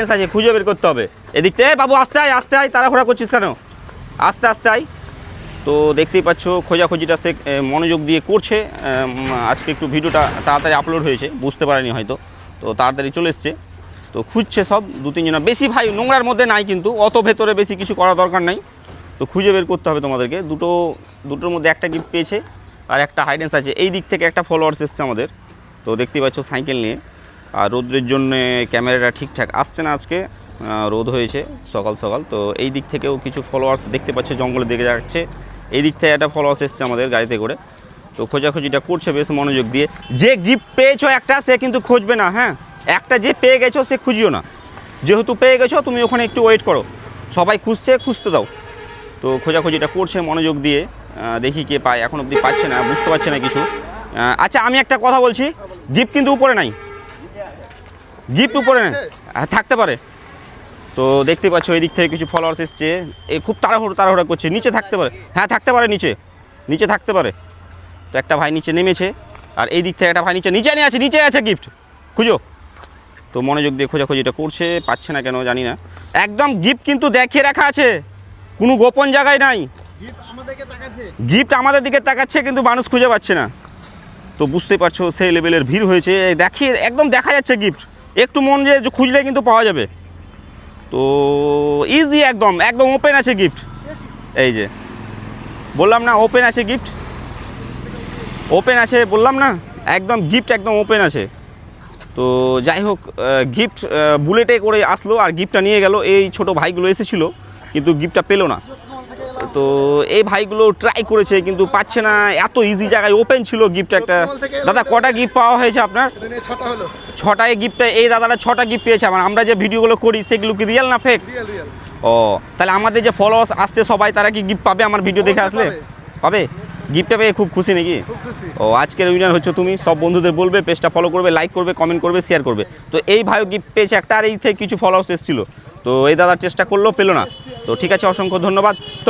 আছে, খুঁজে বের করতে হবে। এদিক থেকে বাবু আস্তে আয়, তাড়াহুড়া করছিস কেন? আস্তে আয়। তো দেখতেই পাচ্ছ খোঁজাখুঁজিটা সে মনোযোগ দিয়ে করছে। আজকে একটু ভিডিওটা তাড়াতাড়ি আপলোড হয়েছে, বুঝতে পারেনি হয়তো, তো তাড়াতাড়ি চলে এসছে। তো খুঁজছে সব 2-3 জন, বেশি ভাই নোংরার মধ্যে নাই, কিন্তু অত ভেতরে বেশি কিছু করা দরকার নাই। তো খুঁজে বের করতে হবে তোমাদেরকে। দুটোর মধ্যে একটা গিফট পেয়েছে আর একটা হাইডেন্স আছে। এই দিক থেকে একটা ফলোয়ার্স এসছে আমাদের, তো দেখতেই পাচ্ছ সাইকেল নিয়ে। আর রোদ্রের জন্য ক্যামেরাটা ঠিকঠাক আসছে না, আজকে রোদ হয়েছে সকাল সকাল। তো এই দিক থেকেও কিছু ফলোয়ার্স দেখতে পাচ্ছ, জঙ্গলে দেখে যাচ্ছে। এই দিক থেকে একটা ফলোয়ার্স এসছে আমাদের গাড়িতে করে। তো খোঁজাখুঁজিটা করছে বেশ মনোযোগ দিয়ে। যে গিফট পেয়েছো একটা, সে কিন্তু খুঁজবে না, হ্যাঁ। একটা যে পেয়ে গেছো সে খুঁজিও না, যেহেতু পেয়ে গেছো তুমি ওখানে একটু ওয়েট করো। সবাই খুঁজতে দাও। তো খোঁজাখুঁজিটা করছে মনোযোগ দিয়ে, দেখি কে পায়। এখন অবধি পাচ্ছে না, বুঝতে পারছে না কিছু। আচ্ছা আমি একটা কথা বলছি, গিফট কিন্তু উপরে নাই, গিফট উপরে নেই, থাকতে পারে। তো দেখতে পাচ্ছ এই দিক থেকে কিছু ফলোয়ার্স এসছে, এই খুব তাড়াহুড়া করছে। নিচে থাকতে পারে, হ্যাঁ থাকতে পারে, নিচে থাকতে পারে। তো একটা ভাই নিচে নেমেছে, আর এই দিক থেকে একটা ভাই নিচে আছে গিফট, খুঁজো। তো মনোযোগ দিয়ে খোঁজাখুঁজিটা করছে, পাচ্ছে না কেন জানি না। একদম গিফট কিন্তু দেখিয়ে রাখা আছে, কোনো গোপন জায়গায় নাই। গিফট আমাদের দিকে তাকাচ্ছে, কিন্তু মানুষ খুঁজে পাচ্ছে না। তো বুঝতে পারছো সেই লেভেলের ভিড় হয়েছে, দেখিয়ে একদম দেখা যাচ্ছে গিফট। একটু মন যে খুঁজলে কিন্তু পাওয়া যাবে। তো ইজি, একদম ওপেন আছে গিফট। এই যে বললাম না, ওপেন আছে গিফট, ওপেন আছে বললাম না, একদম গিফট একদম ওপেন আছে। তো যাই হোক, গিফট বুলেটে করে আসলো আর গিফটটা নিয়ে গেল। এই ছোট ভাইগুলো এসেছিলো কিন্তু গিফটটা পেলো না। তো এই ভাইগুলো ট্রাই করেছে কিন্তু পাচ্ছে না, এত ইজি জায়গায় ওপেন ছিল গিফট একটা। দাদা কটা গিফট পাওয়া হয়েছে আপনার? 6টায় গিফটে, এই দাদাটা 6টা গিফট পেয়েছে। আমরা যে ভিডিওগুলো করি সেগুলো কি রিয়েল না ফেক? ও, তাহলে আমাদের যে ফলোয়ার্স আসছে সবাই, তারা কি গিফট পাবে আমার ভিডিও দেখে আসলে? পাবে, গিফটটা পেয়ে খুব খুশি নাকি? ও, আজকের উইনার হচ্ছে তুমি। সব বন্ধুদের বলবে, পেজটা ফলো করবে, লাইক করবে, কমেন্ট করবে, শেয়ার করবে। তো এই ভাইও গিফট পেয়েছে একটা, আর এই থেকে কিছু ফলোয়ার্স এসেছিলো। তো এই দাদার চেষ্টা করলো, পেলো না। তো ঠিক আছে, অসংখ্য ধন্যবাদ। তো